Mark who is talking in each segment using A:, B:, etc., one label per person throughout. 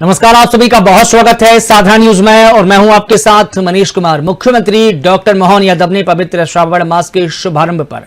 A: नमस्कार, आप सभी का बहुत स्वागत है साधना न्यूज में और मैं हूं आपके साथ मनीष कुमार। मुख्यमंत्री डॉक्टर मोहन यादव ने पवित्र श्रावण मास के शुभारंभ पर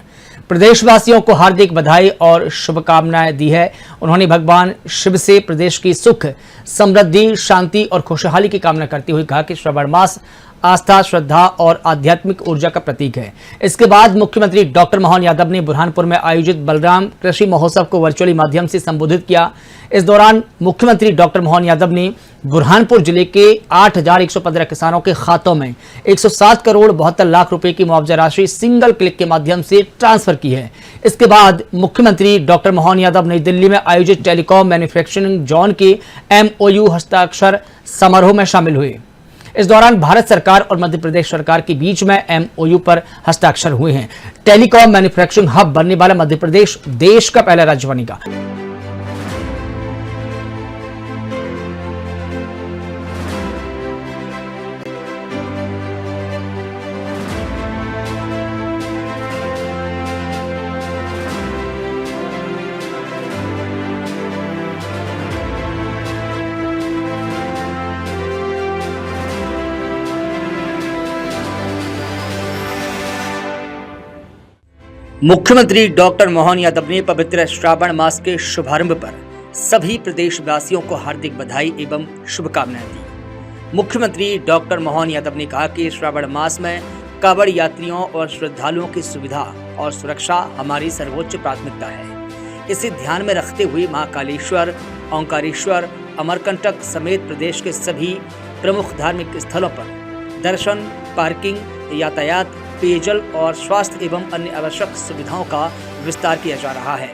A: प्रदेशवासियों को हार्दिक बधाई और शुभकामनाएं दी है। उन्होंने भगवान शिव से प्रदेश की सुख, समृद्धि, शांति और खुशहाली की कामना करते हुए कहा कि श्रावण मास आस्था, श्रद्धा और आध्यात्मिक ऊर्जा का प्रतीक है। इसके बाद मुख्यमंत्री डॉक्टर मोहन यादव ने बुरहानपुर में आयोजित बलराम कृषि महोत्सव को वर्चुअली माध्यम से संबोधित किया। इस दौरान मुख्यमंत्री डॉक्टर मोहन यादव ने बुरहानपुर जिले के 8,115 किसानों के खातों में 107 करोड़ 72 लाख रुपए की मुआवजा राशि सिंगल क्लिक के माध्यम से ट्रांसफर की है। इसके बाद मुख्यमंत्री डॉक्टर मोहन यादव नई दिल्ली में आयोजित टेलीकॉम मैन्युफैक्चरिंग जोन के MOU हस्ताक्षर समारोह में शामिल हुए। इस दौरान भारत सरकार और मध्य प्रदेश सरकार के बीच में MOU पर हस्ताक्षर हुए हैं। टेलीकॉम मैन्युफैक्चरिंग हब बनने वाला मध्य प्रदेश देश का पहला राज्य बनेगा। मुख्यमंत्री डॉक्टर मोहन यादव ने पवित्र श्रावण मास के शुभारंभ पर सभी प्रदेशवासियों को हार्दिक बधाई एवं शुभकामनाएं दी। मुख्यमंत्री डॉक्टर मोहन यादव ने कहा कि श्रावण मास में कांवड़ यात्रियों और श्रद्धालुओं की सुविधा और सुरक्षा हमारी सर्वोच्च प्राथमिकता है। इसे ध्यान में रखते हुए महाकालेश्वर, ओंकारेश्वर, अमरकंटक समेत प्रदेश के सभी प्रमुख धार्मिक स्थलों पर दर्शन, पार्किंग, यातायात, पेयजल और स्वास्थ्य एवं अन्य आवश्यक सुविधाओं का विस्तार किया जा रहा है।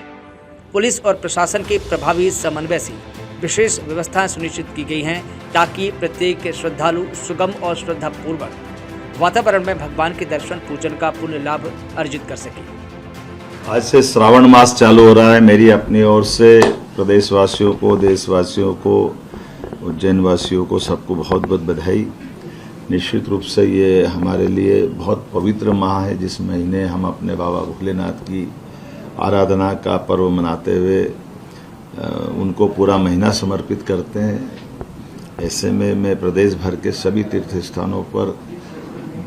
A: पुलिस और प्रशासन के प्रभावी समन्वय से विशेष व्यवस्थाएं सुनिश्चित की गई हैं ताकि प्रत्येक श्रद्धालु सुगम और श्रद्धापूर्वक वातावरण में भगवान के दर्शन पूजन का पुण्य लाभ अर्जित कर सके।
B: आज से श्रावण मास चालू हो रहा है। मेरी अपनी ओर से प्रदेशवासियों को, देशवासियों को, उज्जैन वासियों को सबको बहुत बहुत बधाई। निश्चित रूप से ये हमारे लिए बहुत पवित्र माह है, जिस महीने हम अपने बाबा भोलेनाथ की आराधना का पर्व मनाते हुए उनको पूरा महीना समर्पित करते हैं। ऐसे में मैं प्रदेश भर के सभी तीर्थ स्थानों पर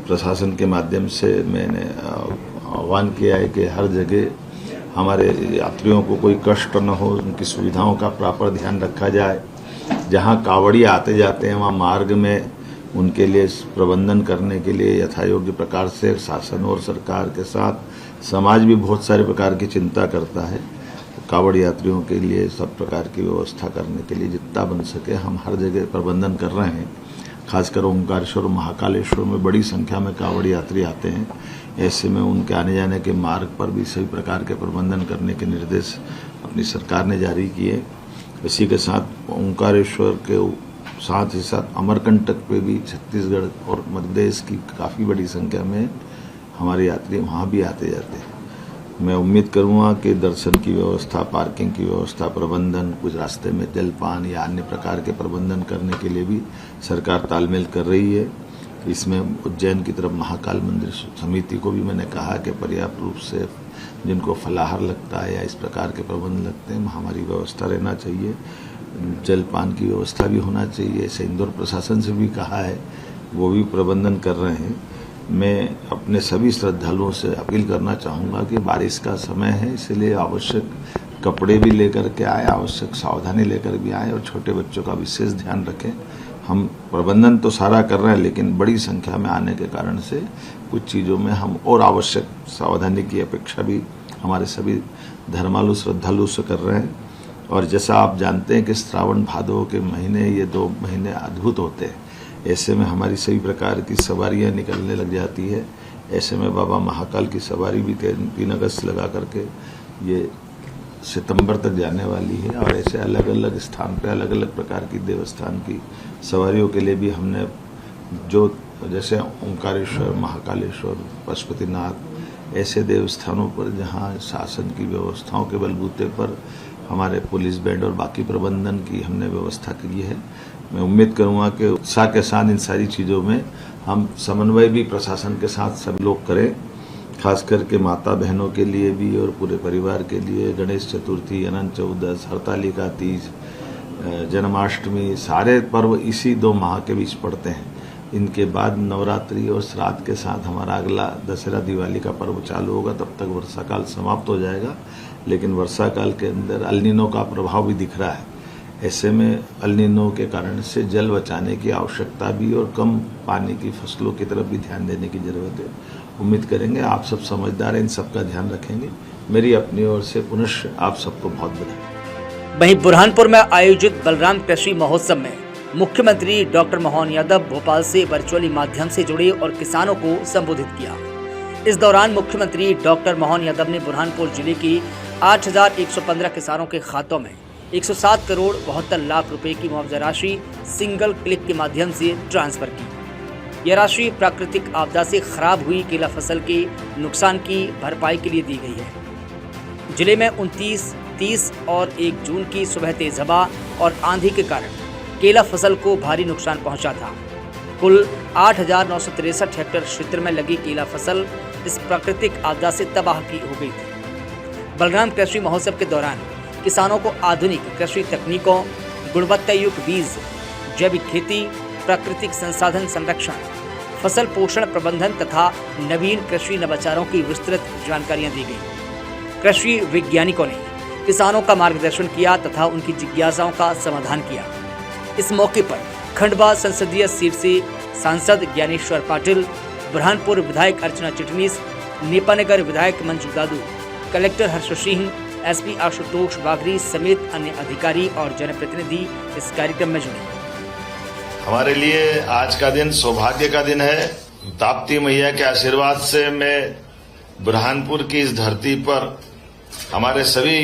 B: प्रशासन के माध्यम से मैंने आह्वान किया है कि हर जगह हमारे यात्रियों को कोई कष्ट न हो, उनकी सुविधाओं का प्रॉपर ध्यान रखा जाए। जहाँ कांवड़िया आते जाते हैं वहाँ मार्ग में उनके लिए प्रबंधन करने के लिए यथायोग्य प्रकार से शासन और सरकार के साथ समाज भी बहुत सारे प्रकार की चिंता करता है। कांवड़ यात्रियों के लिए सब प्रकार की व्यवस्था करने के लिए जितना बन सके हम हर जगह प्रबंधन कर रहे हैं। खासकर ओंकारेश्वर और महाकालेश्वर में बड़ी संख्या में कांवड़ यात्री आते हैं। ऐसे में उनके आने जाने के मार्ग पर भी सभी प्रकार के प्रबंधन करने के निर्देश अपनी सरकार ने जारी किए। इसी के साथ ओंकारेश्वर के साथ ही साथ अमरकंटक पे भी छत्तीसगढ़ और मध्य प्रदेश की काफ़ी बड़ी संख्या में हमारे यात्री वहाँ भी आते जाते हैं। मैं उम्मीद करूँगा कि दर्शन की व्यवस्था, पार्किंग की व्यवस्था, प्रबंधन, कुछ रास्ते में जलपान या अन्य प्रकार के प्रबंधन करने के लिए भी सरकार तालमेल कर रही है। इसमें उज्जैन की तरफ महाकाल मंदिर समिति को भी मैंने कहा कि पर्याप्त रूप से जिनको फलाहार लगता है या इस प्रकार के प्रबंध लगते हैं हमारी व्यवस्था रहना चाहिए। जलपान की व्यवस्था भी होना चाहिए। ऐसे इंदौर प्रशासन से भी कहा है, वो भी प्रबंधन कर रहे हैं। मैं अपने सभी श्रद्धालुओं से अपील करना चाहूँगा कि बारिश का समय है, इसलिए आवश्यक कपड़े भी लेकर के आए, आवश्यक सावधानी लेकर भी आए और छोटे बच्चों का विशेष ध्यान रखें। हम प्रबंधन तो सारा कर रहे हैं, लेकिन बड़ी संख्या में आने के कारण से कुछ चीज़ों में हम और आवश्यक सावधानी की अपेक्षा भी हमारे सभी धर्मालु श्रद्धालु से कर रहे हैं। और जैसा आप जानते हैं कि श्रावण भादव के महीने, ये 2 महीने अद्भुत होते हैं। ऐसे में हमारी सभी प्रकार की सवारियां निकलने लग जाती है। ऐसे में बाबा महाकाल की सवारी भी 3 अगस्त लगा करके ये सितंबर तक जाने वाली है। और ऐसे अलग अलग स्थान पे अलग अलग प्रकार की देवस्थान की सवारियों के लिए भी हमने जो जैसे ओंकारेश्वर, महाकालेश्वर, पशुपतिनाथ ऐसे देवस्थानों पर जहाँ शासन की व्यवस्थाओं के बलबूते पर हमारे पुलिस बैंड और बाकी प्रबंधन की हमने व्यवस्था की है। मैं उम्मीद करूंगा कि उत्साह के साथ इन सारी चीज़ों में हम समन्वय भी प्रशासन के साथ सब लोग करें। खास करके माता बहनों के लिए भी और पूरे परिवार के लिए गणेश चतुर्थी, अनंत चौदस, हरतालिका तीज जन्माष्टमी, सारे पर्व इसी 2 माह के बीच पड़ते हैं। इनके बाद नवरात्रि और श्राद्ध के साथ हमारा अगला दशहरा दिवाली का पर्व चालू होगा। तब तक वर्षा काल समाप्त हो जाएगा, लेकिन वर्षा काल के अंदर अल नीनो का प्रभाव भी दिख रहा है। ऐसे में अल नीनो के कारण से जल बचाने की आवश्यकता भी और कम पानी की फसलों की तरफ भी ध्यान देने की जरूरत है। उम्मीद करेंगे आप सब समझदार हैं, इन सब का ध्यान रखेंगे। मेरी अपनी ओर से पुनः आप सबको बहुत बधाई।
A: वहीं बुरहानपुर में आयोजित बलराम कृषि महोत्सव में मुख्यमंत्री डॉक्टर मोहन यादव भोपाल से वर्चुअली माध्यम से जुड़े और किसानों को संबोधित किया। इस दौरान मुख्यमंत्री डॉक्टर मोहन यादव ने बुरहानपुर जिले की 8,115 किसानों के खातों में 107 करोड़ 72 लाख रुपए की मुआवजा राशि सिंगल क्लिक के माध्यम से ट्रांसफर की। यह राशि प्राकृतिक आपदा से खराब हुई केला फसल के नुकसान की भरपाई के लिए दी गई है। जिले में 29, 30 और 1 जून की सुबह तेज हवा और आंधी के कारण केला फसल को भारी नुकसान पहुंचा था। कुल 8,963 हेक्टेयर क्षेत्र में लगी केला फसल इस प्राकृतिक आपदा से तबाह की हो गई थी। बलराम कृषि महोत्सव के दौरान किसानों को आधुनिक कृषि तकनीकों, गुणवत्तायुक्त बीज, जैविक खेती, प्राकृतिक संसाधन संरक्षण, फसल पोषण प्रबंधन तथा नवीन कृषि नवाचारों की विस्तृत जानकारियां दी गई। कृषि वैज्ञानिकों ने किसानों का मार्गदर्शन किया तथा उनकी जिज्ञासाओं का समाधान किया। इस मौके पर खंडवा संसदीय सीट से सांसद ज्ञानेश्वर पाटिल, बुरहानपुर विधायक अर्चना चिटनीस, नेपानगर विधायक मंजू दादू, कलेक्टर हर्ष सिंह, एसपी आशुतोष बागरी समेत अन्य अधिकारी और जनप्रतिनिधि इस कार्यक्रम में जुड़े।
C: हमारे लिए आज का दिन सौभाग्य का दिन है। ताप्ती मैया के आशीर्वाद से मैं बुरहानपुर की इस धरती पर हमारे सभी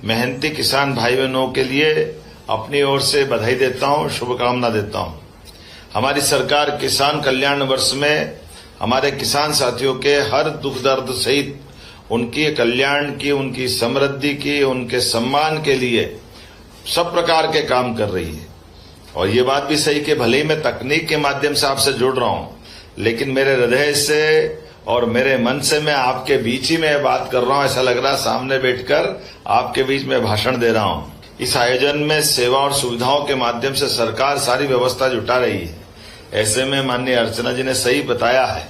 C: मेहनती किसान भाई बहनों के लिए अपनी ओर से बधाई देता हूं, शुभकामना देता हूं। हमारी सरकार किसान कल्याण वर्ष में हमारे किसान साथियों के हर दुख दर्द सहित उनके कल्याण की, उनकी समृद्धि की, उनके सम्मान के लिए सब प्रकार के काम कर रही है। और ये बात भी सही कि भले ही मैं तकनीक के माध्यम से आपसे जुड़ रहा हूं, लेकिन मेरे हृदय से और मेरे मन से मैं आपके बीच ही में बात कर रहा हूं। ऐसा लग रहा है सामने बैठकर आपके बीच में भाषण दे रहा हूं। इस आयोजन में सेवा और सुविधाओं के माध्यम से सरकार सारी व्यवस्था जुटा रही है। ऐसे में माननीय अर्चना जी ने सही बताया है,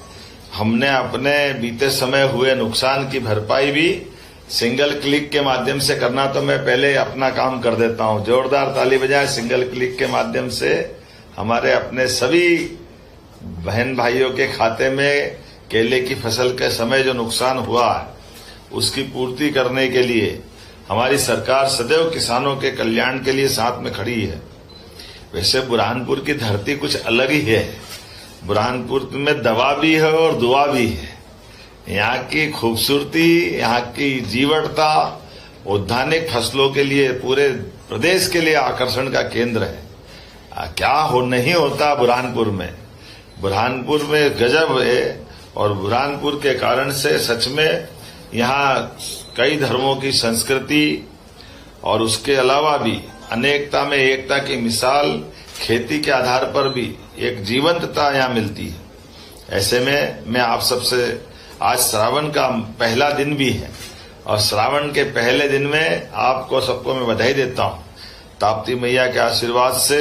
C: हमने अपने बीते समय हुए नुकसान की भरपाई भी सिंगल क्लिक के माध्यम से करना, तो मैं पहले अपना काम कर देता हूं। जोरदार ताली बजाएं। सिंगल क्लिक के माध्यम से हमारे अपने सभी बहन भाइयों के खाते में केले की फसल के समय जो नुकसान हुआ है उसकी पूर्ति करने के लिए हमारी सरकार सदैव किसानों के कल्याण के लिए साथ में खड़ी है। वैसे बुरहानपुर की धरती कुछ अलग ही है। बुरहानपुर में दवा भी है और दुआ भी है। यहाँ की खूबसूरती, यहाँ की जीवटता औद्यानिक फसलों के लिए पूरे प्रदेश के लिए आकर्षण का केंद्र है। क्या हो नहीं होता बुरहानपुर में। बुरहानपुर में गजब है और बुरहानपुर के कारण से सच में यहाँ कई धर्मों की संस्कृति और उसके अलावा भी अनेकता में एकता की मिसाल, खेती के आधार पर भी एक जीवंतता यहाँ मिलती है। ऐसे में मैं आप सबसे, आज श्रावण का पहला दिन भी है और श्रावण के पहले दिन में आपको सबको मैं बधाई देता हूँ। ताप्ती मैया के आशीर्वाद से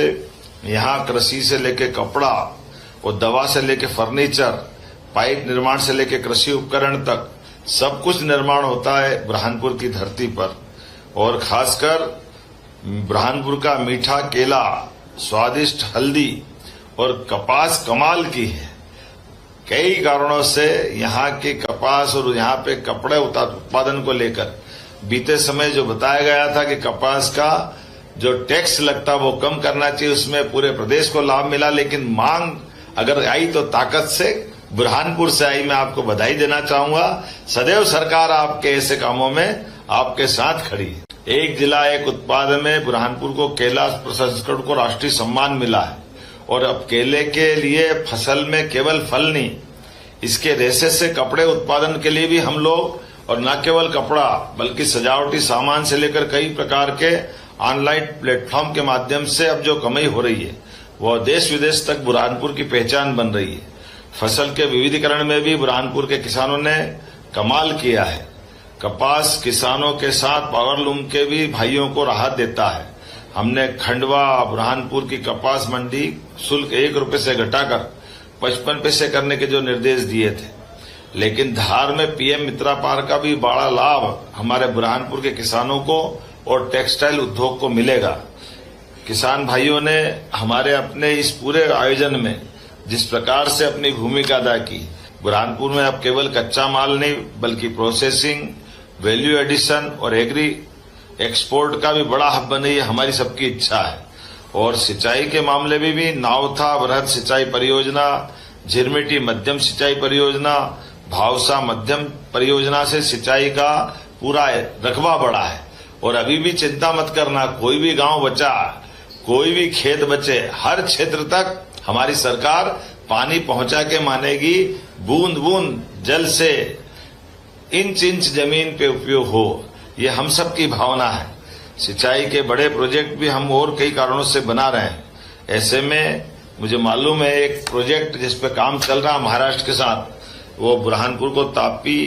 C: यहाँ कृषि से लेके कपड़ा और दवा से लेके फर्नीचर, पाइप निर्माण से लेके कृषि उपकरण तक सब कुछ निर्माण होता है बुरहानपुर की धरती पर। और खासकर बुरहानपुर का मीठा केला, स्वादिष्ट हल्दी और कपास कमाल की है। कई कारणों से यहाँ के कपास और यहाँ पे कपड़े उत्पादन को लेकर बीते समय जो बताया गया था कि कपास का जो टैक्स लगता वो कम करना चाहिए, उसमें पूरे प्रदेश को लाभ मिला। लेकिन मांग अगर आई तो ताकत से बुरहानपुर से आई। मैं आपको बधाई देना चाहूंगा। सदैव सरकार आपके ऐसे कामों में आपके साथ खड़ी है। एक जिला एक उत्पाद में बुरहानपुर को केला प्रसंस्करण को राष्ट्रीय सम्मान मिला है। और अब केले के लिए फसल में केवल फल नहीं, इसके रेशे से कपड़े उत्पादन के लिए भी हम लोग, और न केवल कपड़ा बल्कि सजावटी सामान से लेकर कई प्रकार के ऑनलाइन प्लेटफॉर्म के माध्यम से अब जो कमाई हो रही है वो देश विदेश तक बुरहानपुर की पहचान बन रही है। फसल के विविधीकरण में भी बुरहानपुर के किसानों ने कमाल किया है। कपास किसानों के साथ पावरलूम के भी भाइयों को राहत देता है। हमने खंडवा बुरहानपुर की कपास मंडी शुल्क 1 रुपए से घटाकर 55 पैसे करने के जो निर्देश दिए थे, लेकिन धार में पीएम मित्रा पार का भी बड़ा लाभ हमारे बुरहानपुर के किसानों को और टेक्सटाइल उद्योग को मिलेगा। किसान भाइयों ने हमारे अपने इस पूरे आयोजन में जिस प्रकार से अपनी भूमिका अदा की, बुरहानपुर में अब केवल कच्चा माल नहीं बल्कि प्रोसेसिंग, वैल्यू एडिशन और एग्री एक्सपोर्ट का भी बड़ा हब बने, ये हमारी सबकी इच्छा है। और सिंचाई के मामले में भी नावथा वृहद सिंचाई परियोजना, झिरमिटी मध्यम सिंचाई परियोजना, भावसा मध्यम परियोजना से सिंचाई का पूरा रकबा बढ़ा है। और अभी भी चिंता मत करना, कोई भी गांव बचा, कोई भी खेत बचे, हर क्षेत्र तक हमारी सरकार पानी पहुंचा के मानेगी। बूंद बूंद जल से इंच इंच जमीन पे उपयोग हो, ये हम सब की भावना है। सिंचाई के बड़े प्रोजेक्ट भी हम और कई कारणों से बना रहे हैं। ऐसे में मुझे मालूम है एक प्रोजेक्ट जिस पे काम चल रहा महाराष्ट्र के साथ, वो बुरहानपुर को तापी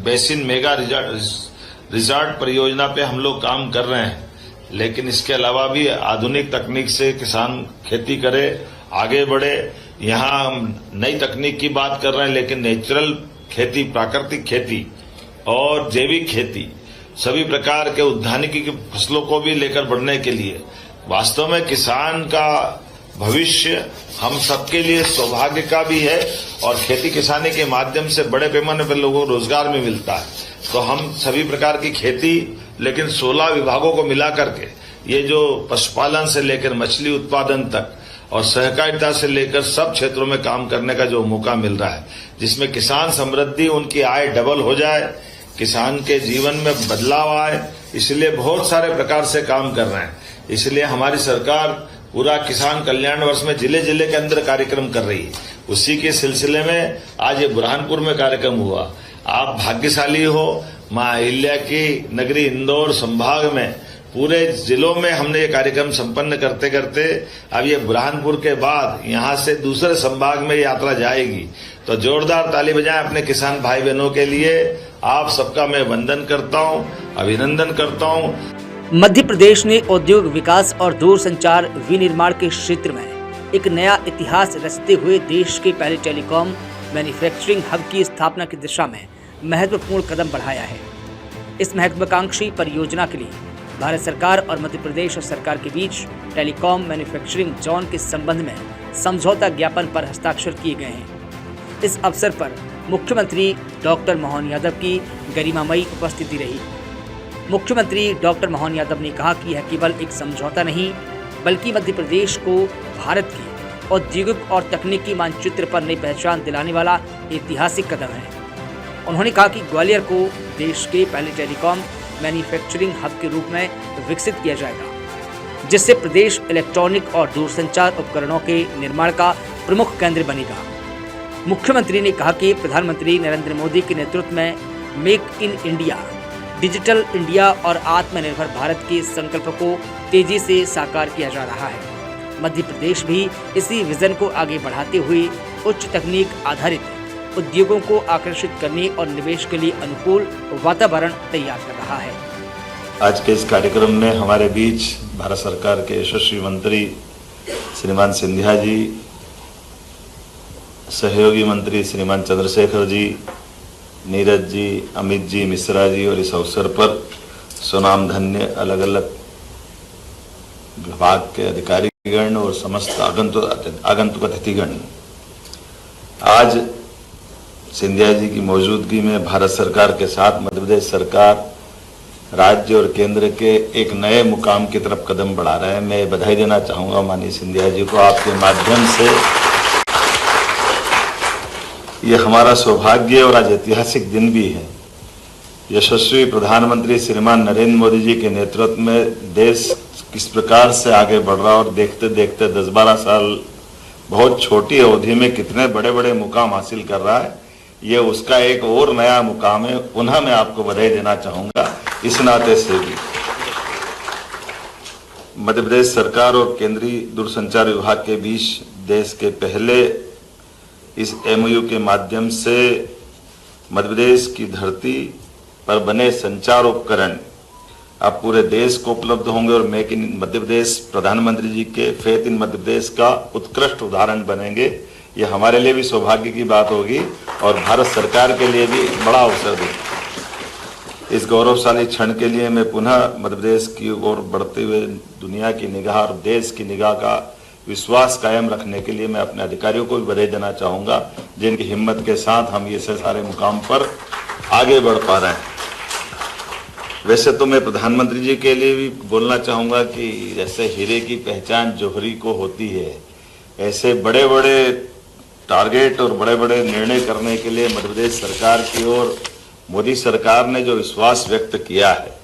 C: बेसिन मेगा रिजॉर्ट परियोजना पे हम लोग काम कर रहे हैं। लेकिन इसके अलावा भी आधुनिक तकनीक से किसान खेती करे, आगे बढ़े। यहाँ हम नई तकनीक की बात कर रहे हैं, लेकिन नेचुरल खेती, प्राकृतिक खेती और जैविक खेती, सभी प्रकार के उद्यानिकी की फसलों को भी लेकर बढ़ने के लिए वास्तव में किसान का भविष्य हम सबके लिए सौभाग्य का भी है। और खेती किसानी के माध्यम से बड़े पैमाने पर लोगों को रोजगार भी मिलता है। तो हम सभी प्रकार की खेती, लेकिन 16 विभागों को मिला करके ये जो पशुपालन से लेकर मछली उत्पादन तक और सहकारिता से लेकर सब क्षेत्रों में काम करने का जो मौका मिल रहा है, जिसमें किसान समृद्धि, उनकी आय डबल हो जाए, किसान के जीवन में बदलाव आए, इसलिए बहुत सारे प्रकार से काम कर रहे हैं। इसलिए हमारी सरकार पूरा किसान कल्याण वर्ष में जिले जिले के अंदर कार्यक्रम कर रही है। उसी के सिलसिले में आज ये बुरहानपुर में कार्यक्रम हुआ। आप भाग्यशाली हो, मां अहिल्या की नगरी इंदौर संभाग में पूरे जिलों में हमने ये कार्यक्रम संपन्न करते करते अब ये बुरहानपुर के बाद यहाँ से दूसरे संभाग में यात्रा जाएगी। तो जोरदार ताली बजाएं अपने किसान भाई बहनों के लिए। आप सबका मैं वंदन करता हूँ, अभिनंदन करता हूँ।
A: मध्य प्रदेश ने औद्योगिक विकास और दूरसंचार विनिर्माण के क्षेत्र में एक नया इतिहास रचते हुए देश के पहले टेलीकॉम मैन्युफैक्चरिंग हब की स्थापना की दिशा में महत्वपूर्ण कदम बढ़ाया है। इस महत्वाकांक्षी परियोजना के लिए भारत सरकार और मध्य प्रदेश सरकार के बीच टेलीकॉम मैन्युफैक्चरिंग जोन के संबंध में समझौता ज्ञापन पर हस्ताक्षर किए गए हैं। इस अवसर पर मुख्यमंत्री डॉक्टर मोहन यादव की गरिमामयी उपस्थिति रही। मुख्यमंत्री डॉक्टर मोहन यादव ने कहा कि यह केवल एक समझौता नहीं बल्कि मध्य प्रदेश को भारत की औद्योगिक और तकनीकी मानचित्र पर नई पहचान दिलाने वाला ऐतिहासिक कदम है। उन्होंने कहा कि ग्वालियर को देश के पहले टेलीकॉम मैन्युफैक्चरिंग हब के रूप में विकसित किया जाएगा, जिससे प्रदेश इलेक्ट्रॉनिक और दूरसंचार उपकरणों के निर्माण का प्रमुख केंद्र बनेगा। मुख्यमंत्री ने कहा कि प्रधानमंत्री नरेंद्र मोदी के नेतृत्व में make in India, digital India और आत्मनिर्भर भारत के संकल्प को तेजी से साकार किया जा रहा है। मध्य प्रदेश भी इसी विजन को आगे बढ़ाते हुए उच्च तकनीक आधारित उद्योगों को आकर्षित करने और निवेश के लिए अनुकूल वातावरण तैयार कर रहा है।
B: आज के इस कार्यक्रम में हमारे बीच भारत सरकार के यशस्वी मंत्री श्रीमान सिंधिया जी, सहयोगी मंत्री श्रीमान चंद्रशेखर जी, नीरज जी, अमित जी, मिश्रा जी और इस अवसर पर सुनामधन्य अलग अलग विभाग के अधिकारीगण और समस्त आगंतुक अतिथिगण, आज सिंधिया जी की मौजूदगी में भारत सरकार के साथ मध्य प्रदेश सरकार राज्य और केंद्र के एक नए मुकाम की तरफ कदम बढ़ा रहे हैं। मैं बधाई देना चाहूँगा माननीय सिंधिया जी को। आपके माध्यम से ये हमारा सौभाग्य और आज ऐतिहासिक दिन भी है। यशस्वी प्रधानमंत्री श्रीमान नरेंद्र मोदी जी के नेतृत्व में देश किस प्रकार से आगे बढ़ रहा और देखते देखते 10-12 साल बहुत छोटी अवधि में कितने बड़े बड़े मुकाम हासिल कर रहा है, ये उसका एक और नया मुकाम है। पुनः मैं आपको बधाई देना चाहूँगा। इस नाते से भी मध्य प्रदेश सरकार और केंद्रीय दूरसंचार विभाग के बीच देश के पहले इस एमओयू के माध्यम से मध्य प्रदेश की धरती पर बने संचार उपकरण
C: अब पूरे देश को उपलब्ध होंगे और मेक इन मध्य प्रदेश प्रधानमंत्री जी के फेथ इन मध्य प्रदेश का उत्कृष्ट उदाहरण बनेंगे। ये हमारे लिए भी सौभाग्य की बात होगी और भारत सरकार के लिए भी बड़ा अवसर देगा। इस गौरवशाली क्षण के लिए मैं पुनः मध्य प्रदेश की ओर बढ़ते हुए दुनिया की निगाह और देश की निगाह का विश्वास कायम रखने के लिए मैं अपने अधिकारियों को भी बधाई देना चाहूँगा, जिनकी हिम्मत के साथ हम ये सारे मुकाम पर आगे बढ़ पा रहे हैं। वैसे तो मैं प्रधानमंत्री जी के लिए भी बोलना चाहूँगा कि जैसे हीरे की पहचान जौहरी को होती है, ऐसे बड़े बड़े टारगेट और बड़े बड़े निर्णय करने के लिए मध्य प्रदेश सरकार की ओर मोदी सरकार ने जो विश्वास व्यक्त किया है,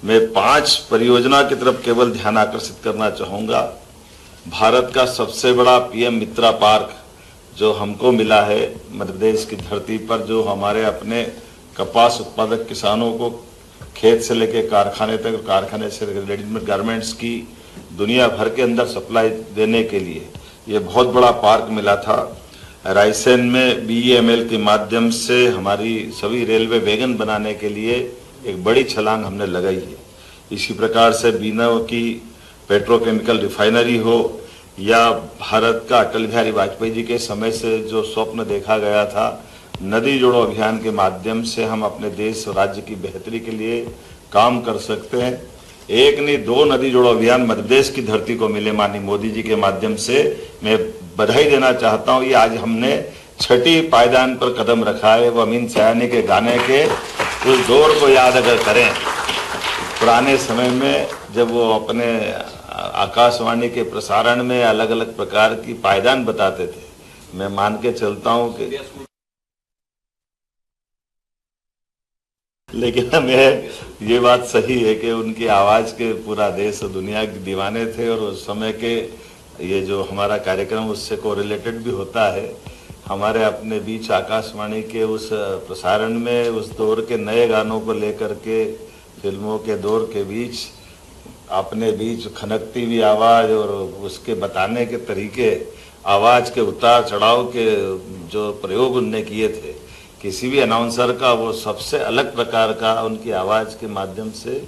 C: मैं 5 परियोजना की तरफ केवल ध्यान आकर्षित करना चाहूँगा। भारत का सबसे बड़ा पीएम मित्रा पार्क जो हमको मिला है मध्य प्रदेश की धरती पर, जो हमारे अपने कपास उत्पादक किसानों को खेत से लेकर कारखाने तक, कारखाने से रेडीमेड गारमेंट्स की दुनिया भर के अंदर सप्लाई देने के लिए ये बहुत बड़ा पार्क मिला था। रायसेन में BEML के माध्यम से हमारी सभी रेलवे वैगन बनाने के लिए एक बड़ी छलांग हमने लगाई है। इसी प्रकार से बीना की पेट्रोकेमिकल रिफाइनरी हो या भारत का अटल बिहारी वाजपेयी जी के समय से जो स्वप्न देखा गया था, नदी जोड़ो अभियान के माध्यम से हम अपने देश और राज्य की बेहतरी के लिए काम कर सकते हैं। एक नहीं 2 नदी जोड़ो अभियान मध्य प्रदेश की धरती को मिले माननीय मोदी जी के माध्यम से। मैं बधाई देना चाहता हूँ। ये आज हमने 6ठी पायदान पर कदम रखा है। वो अमीन सयानी के गाने के उस दौर को याद अगर करें, पुराने समय में जब वो अपने आकाशवाणी के प्रसारण में अलग अलग प्रकार की पायदान बताते थे, मैं मान के चलता हूँ कि लेकिन मैं ये बात सही है कि उनकी आवाज के पूरा देश और दुनिया के दीवाने थे और उस समय के ये जो हमारा कार्यक्रम उससे कोरिलेटेड भी होता है। हमारे अपने बीच आकाशवाणी के उस प्रसारण में उस दौर के नए गानों को लेकर के फिल्मों के दौर के बीच अपने बीच खनकती हुई आवाज और उसके बताने के तरीके, आवाज के उतार चढ़ाव के जो प्रयोग उनने किए थे, किसी भी अनाउंसर का वो सबसे अलग प्रकार का उनकी आवाज के माध्यम से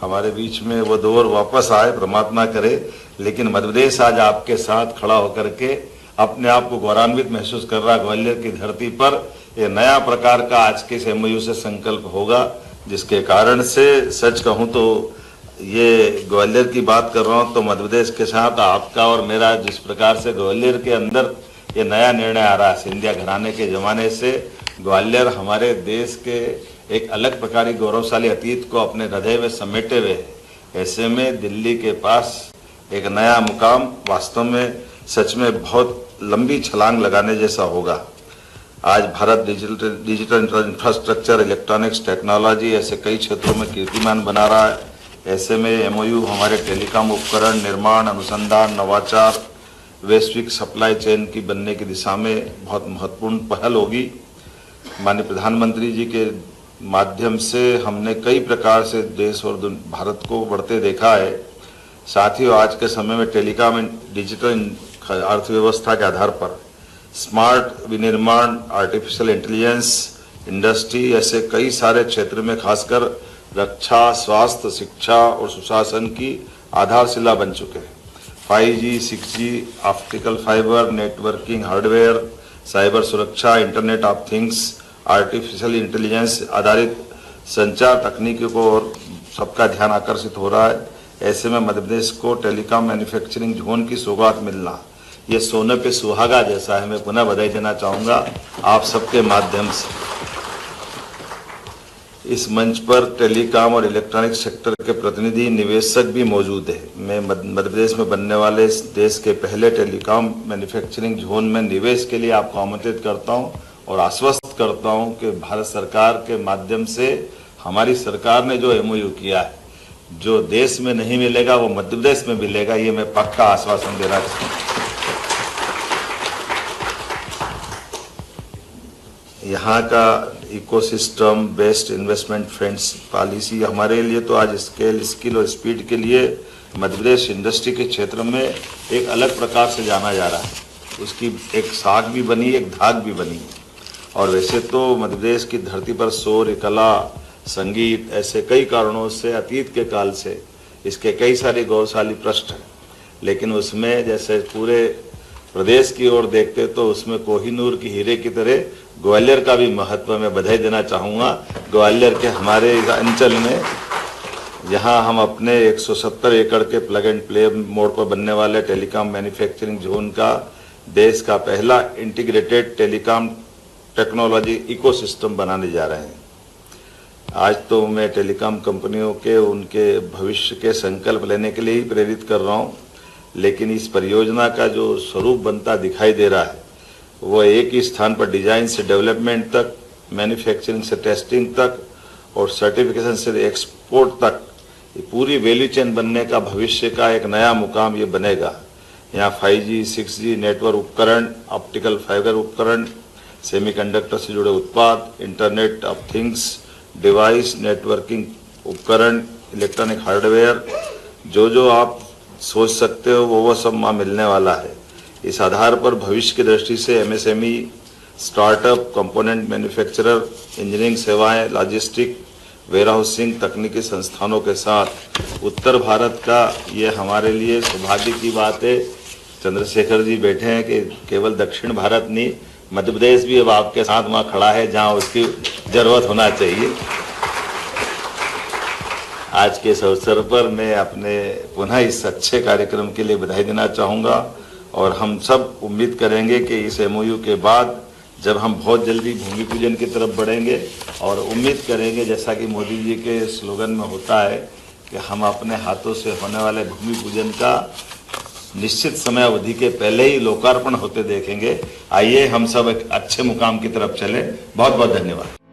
C: हमारे बीच में वो दौर वापस आए, परमात्मा करे। लेकिन मध्य प्रदेश आज आपके साथ खड़ा होकर के अपने आप को गौरवान्वित महसूस कर रहा। ग्वालियर की धरती पर ये नया प्रकार का आज के इस MOU से संकल्प होगा, जिसके कारण से सच कहूँ तो ये ग्वालियर की बात कर रहा हूँ तो मध्य प्रदेश के साथ आपका और मेरा जिस प्रकार से ग्वालियर के अंदर ये नया निर्णय आ रहा है, सिंधिया घराने के जमाने से ग्वालियर हमारे देश के एक अलग प्रकार की गौरवशाली अतीत को अपने हृदय में समेटे हुए है। ऐसे में दिल्ली के पास एक नया मुकाम वास्तव में सच में बहुत लंबी छलांग लगाने जैसा होगा। आज Bharat digital infrastructure, electronics, technology ऐसे कई क्षेत्रों में कीर्तिमान बना रहा है। ऐसे में MOU हमारे टेलीकॉम उपकरण निर्माण, अनुसंधान, नवाचार, वैश्विक सप्लाई चेन की बनने की दिशा में बहुत महत्वपूर्ण पहल होगी। माननीय प्रधानमंत्री जी के माध्यम से हमने कई प्रकार से देश और भारत को बढ़ते देखा है। साथ ही आज के समय में टेलीकॉम डिजिटल अर्थव्यवस्था के आधार पर स्मार्ट विनिर्माण, आर्टिफिशियल इंटेलिजेंस, इंडस्ट्री ऐसे कई सारे क्षेत्र में खासकर रक्षा, स्वास्थ्य, शिक्षा और सुशासन की आधारशिला बन चुके हैं। 5G, 6G, optical fibre, networking, hardware, cyber सुरक्षा, internet of things, artificial intelligence आधारित संचार तकनीकों को और सबका ध्यान आकर्षित हो रहा है। ऐसे में मध्य प्रदेश को टेलीकॉम मैन्युफैक्चरिंग जोन की सौगात मिलना ये सोने पे सुहागा जैसा है। मैं पुनः बधाई देना चाहूँगा आप सबके माध्यम से। इस मंच पर टेलीकॉम और इलेक्ट्रॉनिक सेक्टर के प्रतिनिधि, निवेशक भी मौजूद है। मैं मध्य प्रदेश में बनने वाले इस देश के पहले टेलीकॉम मैन्युफैक्चरिंग जोन में निवेश के लिए आपको आमंत्रित करता हूं और आश्वस्त करता हूं कि भारत सरकार के माध्यम से हमारी सरकार ने जो MOU किया है, जो देश में नहीं मिलेगा वो मध्य प्रदेश में मिलेगा, ये मैं पक्का आश्वासन देना चाहता हूँ। यहाँ का ecosystem based investment friends policy हमारे लिए तो आज स्किल और स्पीड के लिए मध्य प्रदेश इंडस्ट्री के क्षेत्र में एक अलग प्रकार से जाना जा रहा है। उसकी एक साख भी बनी, एक धाक भी बनी। और वैसे तो मध्य प्रदेश की धरती पर शौर्य, कला, संगीत, ऐसे कई कारणों से अतीत के काल से इसके कई सारे गौरवशाली पृष्ठ हैं। लेकिन उसमें जैसे पूरे प्रदेश की ओर देखते तो उसमें कोहिनूर की हीरे की तरह ग्वालियर का भी महत्व मैं बधाई देना चाहूँगा। ग्वालियर के हमारे अंचल में यहाँ हम अपने 170 एकड़ के प्लग एंड प्ले मोड पर बनने वाले टेलीकॉम मैन्युफैक्चरिंग जोन का देश का पहला इंटीग्रेटेड टेलीकॉम टेक्नोलॉजी इकोसिस्टम बनाने जा रहे हैं। आज तो मैं टेलीकॉम कंपनियों के उनके भविष्य के संकल्प लेने के लिए ही प्रेरित कर रहा हूँ, लेकिन इस परियोजना का जो स्वरूप बनता दिखाई दे रहा है वो एक ही स्थान पर डिजाइन से डेवलपमेंट तक, मैन्युफैक्चरिंग से टेस्टिंग तक और सर्टिफिकेशन से एक्सपोर्ट तक ये पूरी वैल्यू चेन बनने का भविष्य का एक नया मुकाम ये बनेगा। यहाँ 5G, 6G नेटवर्क उपकरण, ऑप्टिकल फाइबर उपकरण, सेमीकंडक्टर से जुड़े उत्पाद, internet of things device, networking उपकरण, इलेक्ट्रॉनिक हार्डवेयर, जो आप सोच सकते हो वो सब वहाँ मिलने वाला है। इस आधार पर भविष्य की दृष्टि से MSME, startup, component manufacturer, engineering सेवाएं, लॉजिस्टिक, वेयरहाउसिंग, तकनीकी संस्थानों के साथ उत्तर भारत का ये हमारे लिए सौभाग्य की बात है। चंद्रशेखर जी बैठे हैं कि केवल दक्षिण भारत नहीं, मध्य प्रदेश भी अब आपके साथ वहाँ खड़ा है जहाँ उसकी जरूरत होना चाहिए। आज के इस अवसर पर मैं अपने पुनः इस अच्छे कार्यक्रम के लिए बधाई देना चाहूँगा और हम सब उम्मीद करेंगे कि इस MOU के बाद जब हम बहुत जल्दी भूमि पूजन की तरफ बढ़ेंगे और उम्मीद करेंगे जैसा कि मोदी जी के स्लोगन में होता है कि हम अपने हाथों से होने वाले भूमि पूजन का निश्चित समय अवधि के पहले ही लोकार्पण होते देखेंगे। आइए हम सब एक अच्छे मुकाम की तरफ चलें। बहुत बहुत धन्यवाद।